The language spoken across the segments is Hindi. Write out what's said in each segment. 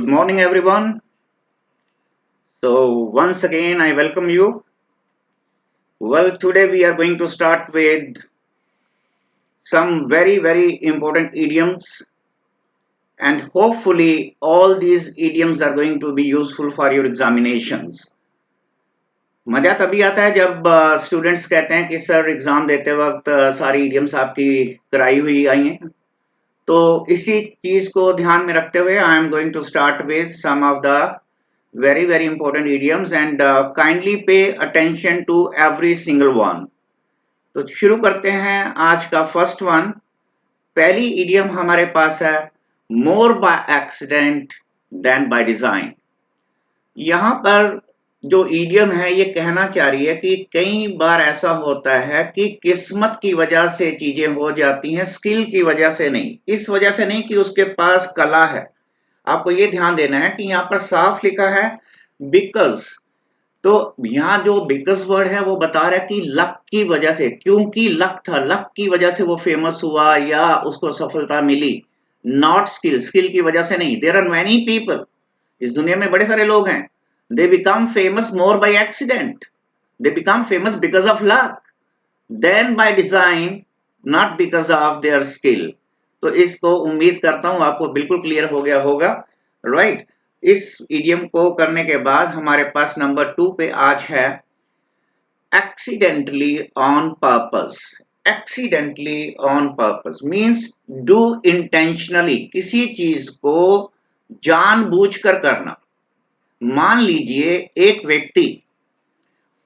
Good morning, everyone. So, once again, I welcome you. Well, today we are going to start with some very important idioms, and hopefully, all these idioms are going to be useful for your examinations. मजा तभी आता है जब स्टूडेंट्स कहते हैं कि सर एग्जाम देते वक्त सारी idioms आपकी कराई हुई आई हैं तो इसी चीज को ध्यान में रखते हुए I am going to start with some of the very important idioms and kindly pay attention to every single one. तो शुरू करते हैं आज का फर्स्ट वन। पहली इडियम हमारे पास है more by accident than by design. यहां पर जो इडियम है ये कहना चाह रही है कि कई बार ऐसा होता है कि किस्मत की वजह से चीजें हो जाती हैं, स्किल की वजह से नहीं। इस वजह से नहीं कि उसके पास कला है। आपको ये ध्यान देना है कि यहाँ पर साफ लिखा है बिकॉज। तो यहाँ जो बिकॉज वर्ड है वो बता रहा है कि लक की वजह से, क्योंकि लक था, लक की वजह से वो फेमस हुआ या उसको सफलता मिली, नॉट स्किल, स्किल की वजह से नहीं। देयर आर मैनी पीपल, इस दुनिया में बड़े सारे लोग हैं, they become famous more by accident, they become famous because of luck than by design, not because of their skill. तो इसको उम्मीद करता हूं आपको बिल्कुल क्लियर हो गया होगा, राइट। इस इडियम को करने के बाद हमारे पास नंबर 2 पे आज है accidentally on purpose. Accidentally on purpose means do intentionally, किसी चीज को जानबूझकर करना। मान लीजिए एक व्यक्ति,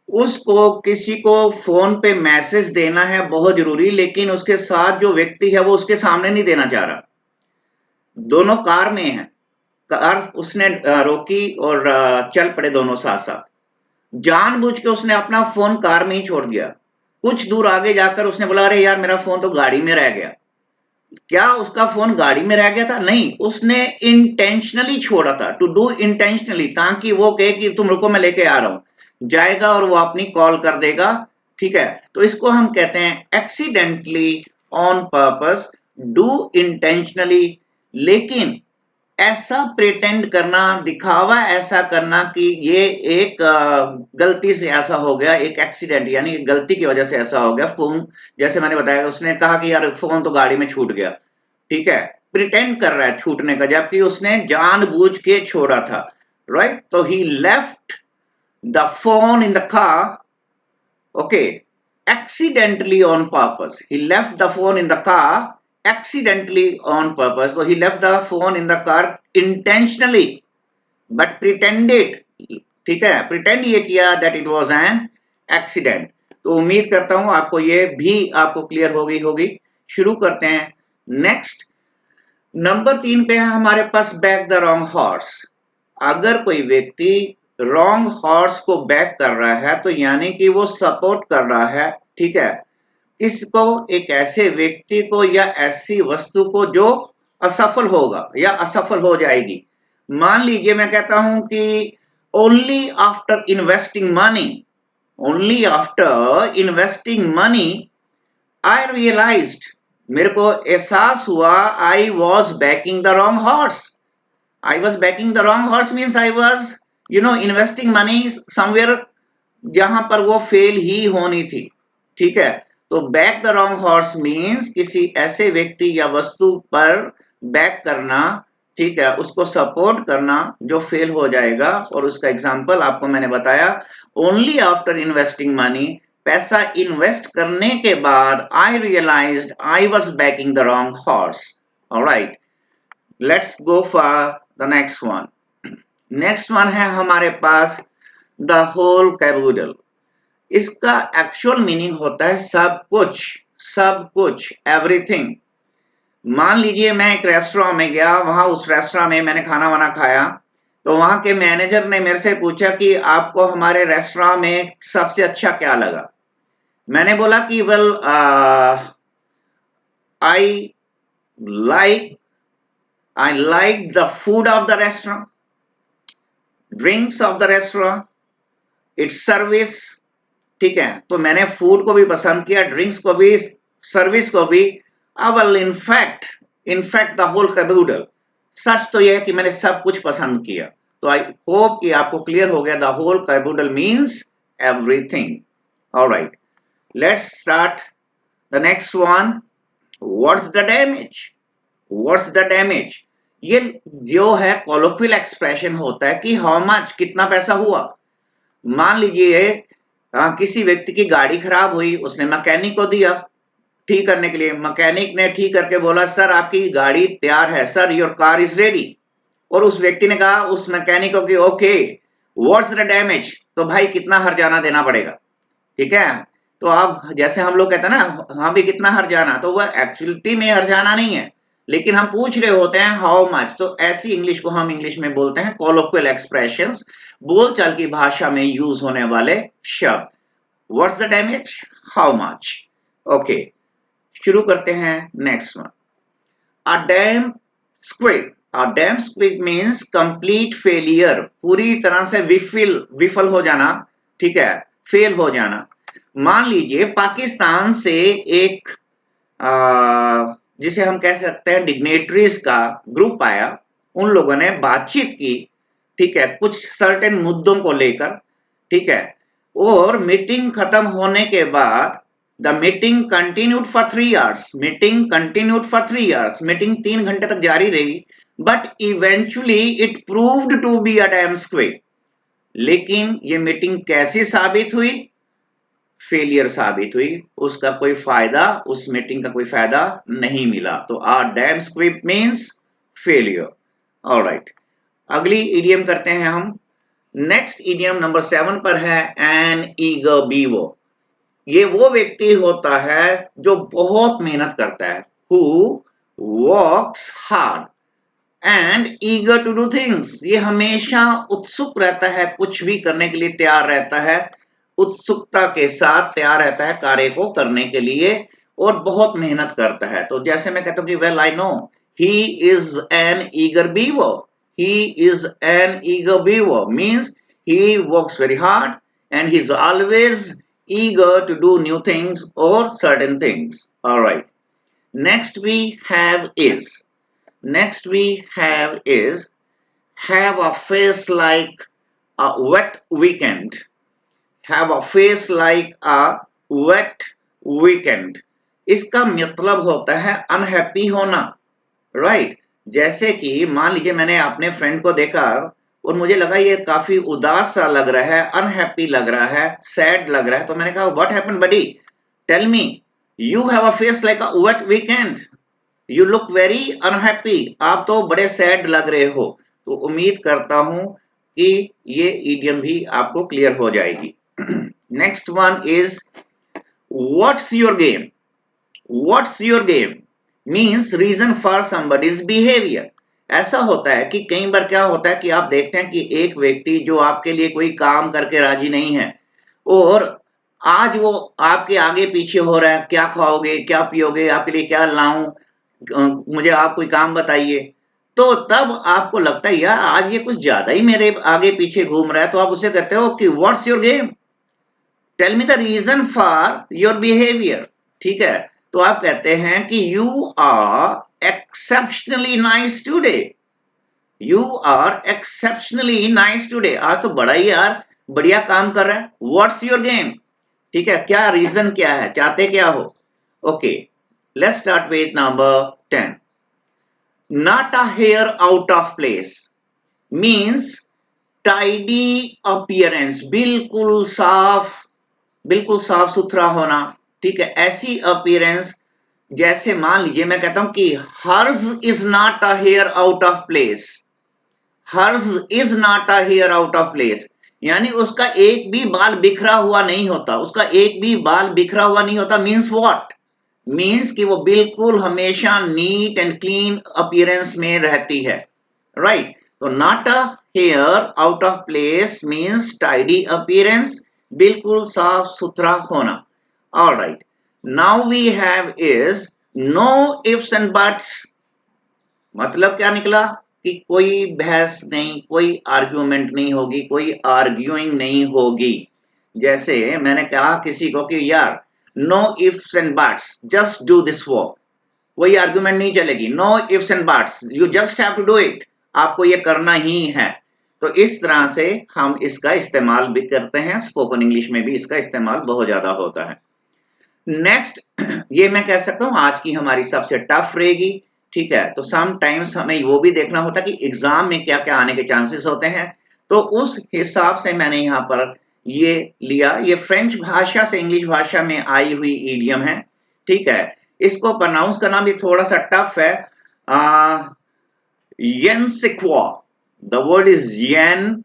उसको किसी को फोन पे मैसेज देना है बहुत जरूरी, लेकिन उसके साथ जो व्यक्ति है वो उसके सामने नहीं देना चाह रहा। दोनों कार में हैं, कार उसने रोकी और चल पड़े दोनों साथ साथ। जानबूझ के उसने अपना फोन कार में ही छोड़ दिया। कुछ दूर आगे जाकर उसने बोला अरे यार मेरा फोन तो गाड़ी में रह गया। क्या उसका फोन गाड़ी में रह गया था? नहीं, उसने इंटेंशनली छोड़ा था, टू डू इंटेंशनली, ताकि वो कहे कि तुम रुको मैं लेके आ रहा हूं, जाएगा और वो अपनी कॉल कर देगा। ठीक है, तो इसको हम कहते हैं accidentally on purpose, do intentionally. लेकिन ऐसा प्रिटेंड करना, दिखावा ऐसा करना कि ये एक गलती से ऐसा हो गया, एक एक्सीडेंट यानी गलती की वजह से ऐसा हो गया। फोन, जैसे मैंने बताया, उसने कहा कि यार फोन तो गाड़ी में छूट गया, ठीक है, प्रिटेंड कर रहा है छूटने का, जबकि उसने जानबूझ के छोड़ा था, राइट। तो he left the phone in the car, okay, accidentally on purpose. He left the phone in the car accidentally on purpose. So he left the phone in the car intentionally but pretended, ठीक है, pretend ये किया that it was an accident. तो उम्मीद करता हूं आपको ये भी आपको क्लियर हो गई होगी। शुरू करते हैं नेक्स्ट। नंबर 3 पे है हमारे पास बैक द रॉन्ग हॉर्स। अगर कोई व्यक्ति रॉन्ग हॉर्स को बैक कर रहा है तो यानी कि वो सपोर्ट कर रहा है, ठीक है, इसको, एक ऐसे व्यक्ति को या ऐसी वस्तु को जो असफल होगा या असफल हो जाएगी। मान लीजिए मैं कहता हूं कि only after investing money, only after investing money I realised, मेरे को एहसास हुआ, I was backing the wrong horse. I was backing the wrong horse means I was, investing money somewhere जहां पर वो फेल ही होनी थी, ठीक है। तो back the wrong horse means किसी ऐसे व्यक्ति या वस्तु पर बैक करना, ठीक है, उसको सपोर्ट करना जो फेल हो जाएगा। और उसका एग्जांपल आपको मैंने बताया, ओनली आफ्टर इन्वेस्टिंग मनी, पैसा इन्वेस्ट करने के बाद I realised I was backing the wrong horse. Alright, let's go for the next one. Next one है हमारे पास द होल कैबुलरी। इसका एक्चुअल मीनिंग होता है सब कुछ, सब कुछ, एवरीथिंग। मान लीजिए मैं एक रेस्टोरेंट में गया, वहां उस रेस्टोरेंट में मैंने खाना वाना खाया, तो वहां के मैनेजर ने मेरे से पूछा कि आपको हमारे रेस्टोरेंट में सबसे अच्छा क्या लगा। मैंने बोला कि well I like I like the food of the restaurant, drinks of the restaurant, its service, ठीक है। तो मैंने फूड को भी पसंद किया, ड्रिंक्स को भी, सर्विस को भी। well, in fact the whole caboodle, सच तो यह है कि मैंने सब कुछ पसंद किया। तो आई होप कि आपको क्लियर हो गया, the whole caboodle means everything. Alright, let's start the next one. What's the damage? What's the damage ये जो है कॉलोक्वियल एक्सप्रेशन होता है कि हाउ मच, कितना पैसा हुआ। मान लीजिए किसी व्यक्ति की गाड़ी खराब हुई, उसने मैकेनिक को दिया ठीक करने के लिए। मैकेनिक ने ठीक करके बोला सर आपकी गाड़ी तैयार है, sir your car is ready. और उस व्यक्ति ने कहा उस मैकेनिक को कि ओके व्हाट्स द डैमेज, तो भाई कितना हर्जाना देना पड़ेगा, ठीक है। तो आप जैसे हम लोग कहते हैं ना हाँ भी कितना हर्जाना, तो वह एक्चुअलिटी में हर्जाना नहीं है, लेकिन हम पूछ रहे होते हैं हाउ मच। तो ऐसी इंग्लिश को हम इंग्लिश में बोलते हैं कॉलोक्वियल एक्सप्रेशंस, बोलचाल की भाषा में यूज होने वाले शब्द। What's the damage, how much. Okay, शुरू करते हैं next one. A damp squib. A damp squib means complete failure, पूरी तरह से विफल हो जाना, ठीक है, फेल हो जाना। मान लीजिए पाकिस्तान से एक जिसे हम कह सकते हैं डिग्नेटरीज का ग्रुप आया, उन लोगों ने बातचीत की, ठीक है, कुछ सर्टेन मुद्दों को लेकर, ठीक है। और मीटिंग खत्म होने के बाद the meeting continued for 3 hours. Meeting continued for 3 hours, meeting 3 घंटे तक जारी रही। But eventually it proved to be a damp squib. लेकिन ये मीटिंग कैसी साबित हुई? फेलियर साबित हुई, उसका कोई फायदा, उस मीटिंग का कोई फायदा नहीं मिला। तो a damp squib means failure. Alright, अगली इडियम करते हैं हम। नेक्स्ट इडियम नंबर 7 पर है एन ईगर बीवर। ये वो व्यक्ति होता है जो बहुत मेहनत करता है, who works hard and eager to do things. ये हमेशा उत्सुक रहता है, कुछ भी करने के लिए तैयार रहता है, उत्सुकता के साथ तैयार रहता है कार्य को करने के लिए और बहुत मेहनत करता है। तो जैसे मैं कहता हूं कि well I know he is an eager beaver. He is an eager beaver means he works very hard and he's always eager to do new things or certain things. All right, next we have is next we have a face like a wet weekend. Have a face like a wet weekend. इसका मतलब होता है अनहैप्पी होना, राइट। जैसे कि मान लीजिए मैंने अपने फ्रेंड को देखा और मुझे लगा ये काफी उदास सा लग रहा है, अनहैप्पी लग रहा है, सैड लग रहा है। तो मैंने कहा what happened buddy, tell me, you have a face like a wet weekend, you look very unhappy, आप तो बड़े सैड लग रहे हो। तो उम्मीद करता हूं कि ये इडियम भी आपको क्लियर हो जाएगी। Next one is what's your game. What's your game means reason for somebody's behaviour. ऐसा होता है कि कई बार क्या होता है कि आप देखते हैं कि एक व्यक्ति जो आपके लिए कोई काम करके राजी नहीं है और आज वो आपके आगे पीछे हो रहा है, क्या खाओगे, क्या पियोगे, आपके लिए क्या लाऊं, मुझे आप कोई काम बताइए। तो तब आपको लगता है यार आज ये कुछ ज्यादा ही मेरे आगे पीछे घूम रहा है, तो आप उसे कहते हो कि what's your game, tell me the reason for your behaviour, ठीक है। तो आप कहते हैं कि you are exceptionally nice today, you are exceptionally nice today, आज तो बड़ा ही यार बढ़िया काम कर रहा है। व्हाट्स योर गेम, ठीक है, क्या रीजन क्या है, चाहते क्या हो। Okay, let's start with number 10। Not a hair out of place means tidy appearance, बिल्कुल साफ सुथरा होना, ठीक है। ऐसी अपीयरेंस जैसे मान लीजिए मैं कहता हूं कि hers is not a hair out of place, hers is not a hair out of place, यानी उसका एक भी बाल बिखरा हुआ नहीं होता, उसका एक भी बाल बिखरा हुआ नहीं होता। मीन्स व्हाट, मीन्स कि वो बिल्कुल हमेशा नीट एंड क्लीन अपीयरेंस में रहती है, राइट। तो not a hair out of place means tidy appearance, बिल्कुल साफ सुथरा होना। All right, now we have is no ifs and buts. मतलब क्या निकला कि कोई बहस नहीं, कोई आर्ग्यूमेंट नहीं होगी, कोई आर्ग्यूइंग नहीं होगी। जैसे मैंने कहा किसी को कि यार no ifs and buts, just do this work, वही आर्गुमेंट नहीं चलेगी। No ifs and buts, you just have to do it, आपको ये करना ही है। तो इस तरह से हम इसका इस्तेमाल भी करते हैं, स्पोकन इंग्लिश में भी इसका इस्तेमाल बहुत ज्यादा होता है। नेक्स्ट, ये मैं कह सकता हूं आज की हमारी सबसे टफ रहेगी, ठीक है। तो सम टाइम्स हमें वो भी देखना होता है कि एग्जाम में क्या क्या आने के चांसेस होते हैं, तो उस हिसाब से मैंने यहाँ पर ये लिया। ये फ्रेंच भाषा से इंग्लिश भाषा में आई हुई ईडियम है, ठीक है। इसको प्रोनाउंस करना भी थोड़ा सा टफ है। येन सिक्वा, द वर्ड इज येन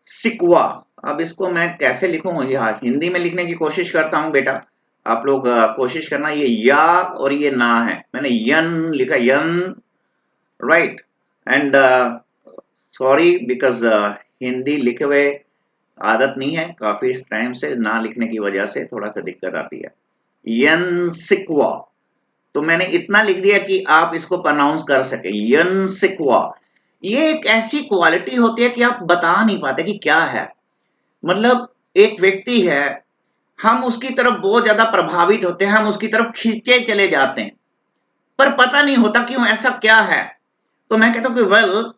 सिक्वा। अब इसको मैं कैसे लिखूंगा, यहाँ हिंदी में लिखने की कोशिश करता हूं बेटा, आप लोग कोशिश करना। ये या और ये ना है, मैंने यन लिखा, an, right. And sorry because Hindi लिखे हुए आदत नहीं है, काफी टाइम से ना लिखने की वजह से थोड़ा सा दिक्कत आती है। यन सिक्वा, तो मैंने इतना लिख दिया कि आप इसको प्रोनाउंस कर सके, यन सिक्वा। ये एक ऐसी क्वालिटी होती है कि आप बता नहीं पाते कि क्या है। मतलब एक व्यक्ति है, हम उसकी तरफ बहुत ज्यादा प्रभावित होते हैं, हम उसकी तरफ खींचे चले जाते हैं, पर पता नहीं होता क्यों, ऐसा क्या है। तो मैं कहता हूं कि well,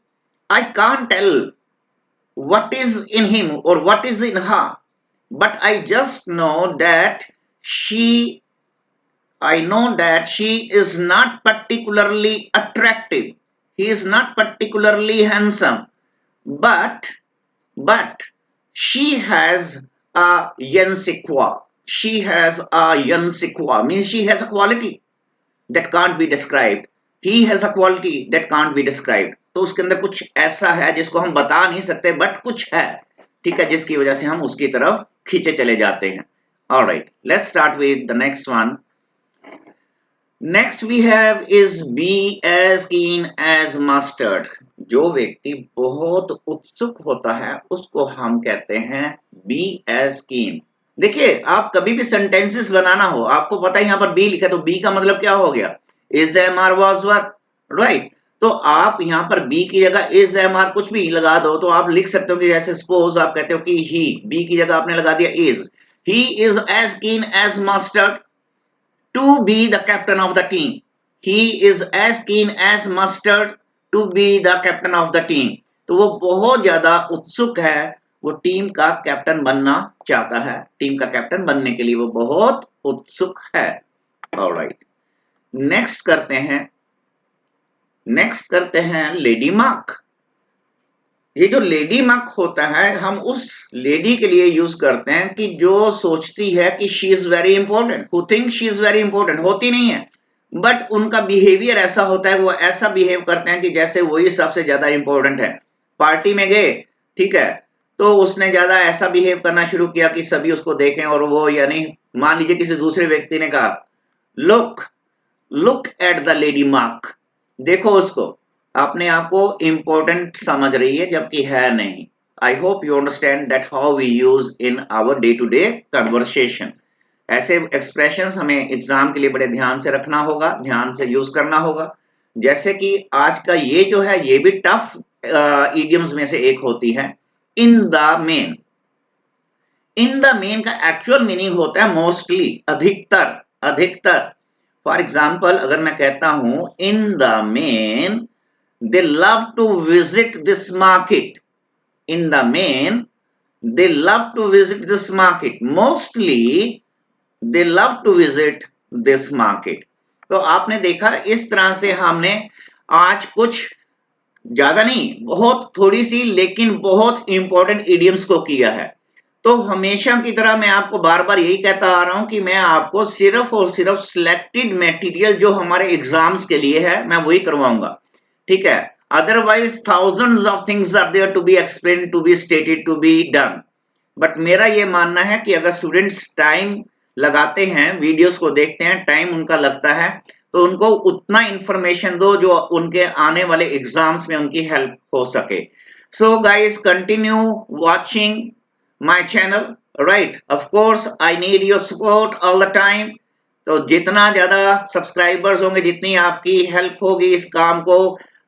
I can't tell what is in him or what is in her, but I just know that she I know that she is not particularly attractive, he is not particularly handsome, but but she has a yansikwa, she has a yansikwa, means she has a quality that can't be described, he has a quality that can't be described। तो उसके अंदर कुछ ऐसा है जिसको हम बता नहीं सकते, बट कुछ है, ठीक है, जिसकी वजह से हम उसकी तरफ खींचे चले जाते हैं। All right, let's start with the next one. Next we have is be as keen as mustard. जो व्यक्ति बहुत उत्सुक होता है उसको हम कहते हैं बी एज कीन। देखिए, आप कभी भी सेंटेंसेस बनाना हो, आपको पता है यहाँ पर बी लिखा, तो बी का मतलब क्या हो गया, is M R was were, right. तो आप यहाँ पर बी की जगह इज एम आर कुछ भी लगा दो, तो आप लिख सकते हो कि जैसे सपोज आप कहते हो कि ही, बी की जगह आपने लगा दिया is, he is as keen as mustard to be the captain of the team, he is as keen as mustard to be the captain of the team. तो वो बहुत ज्यादा उत्सुक है, वो टीम का कैप्टन बनना चाहता है, टीम का कैप्टन बनने के लिए वो बहुत उत्सुक है। ऑलराइट, नेक्स्ट करते हैं लेडी मक। ये जो लेडी मक होता है, हम उस लेडी के लिए यूज करते हैं कि जो सोचती है कि she is very important, who think she is very important, होती नहीं है, बट उनका बिहेवियर ऐसा होता है, वो ऐसा बिहेव करते हैं कि जैसे वही सबसे ज्यादा इंपॉर्टेंट है। पार्टी में गए, ठीक है, तो उसने ज्यादा ऐसा बिहेव करना शुरू किया कि सभी उसको देखें, और वो, यानी मान लीजिए किसी दूसरे व्यक्ति ने कहा, look look at the lady mark, देखो उसको, अपने आप को इंपॉर्टेंट समझ रही है जबकि है नहीं। I hope you understand that how we use in our day to day conversation. ऐसे एक्सप्रेशंस हमें एग्जाम के लिए बड़े ध्यान से रखना होगा, ध्यान से यूज करना होगा। जैसे कि आज का ये जो है, ये भी टफ इडियम्स में से एक होती है, इन the main. In the main का एक्चुअल मीनिंग होता है मोस्टली, अधिकतर, अधिकतर। फॉर एग्जाम्पल, अगर मैं कहता हूं in the main they love to visit this market, in the main they love to visit this market, mostly they love to visit this market. तो आपने देखा, इस तरह से हमने आज कुछ ज्यादा नहीं, बहुत थोड़ी सी लेकिन बहुत इंपॉर्टेंट इडियम्स को किया है। तो हमेशा की तरह मैं आपको बार बार यही कहता आ रहा हूं कि मैं आपको सिर्फ और सिर्फ सिलेक्टेड मटेरियल जो हमारे एग्जाम्स के लिए है, मैं वही करवाऊंगा, ठीक है। Otherwise thousands of things are there to be explain, to be stated, to be done. But मेरा ये मानना है कि अगर स्टूडेंट्स टाइम लगाते हैं, वीडियोस को देखते हैं, टाइम उनका लगता है, तो उनको उतना इंफॉर्मेशन दो जो उनके आने वाले एग्जाम्स में उनकी हेल्प हो सके। So guys, continue watching my channel, right? Of course I need your support all the time। तो जितना ज्यादा सब्सक्राइबर्स होंगे, जितनी आपकी हेल्प होगी इस काम को,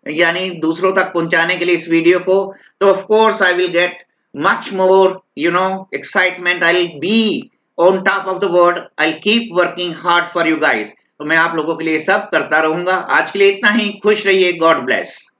यानी दूसरों तक पहुंचाने के लिए इस वीडियो को, तो of course I will get much more, excitement, I'll be on top of the world, I'll keep working hard for you guys। तो मैं आप लोगों के लिए सब करता रहूंगा। आज के लिए इतना ही। खुश रहिए। God bless.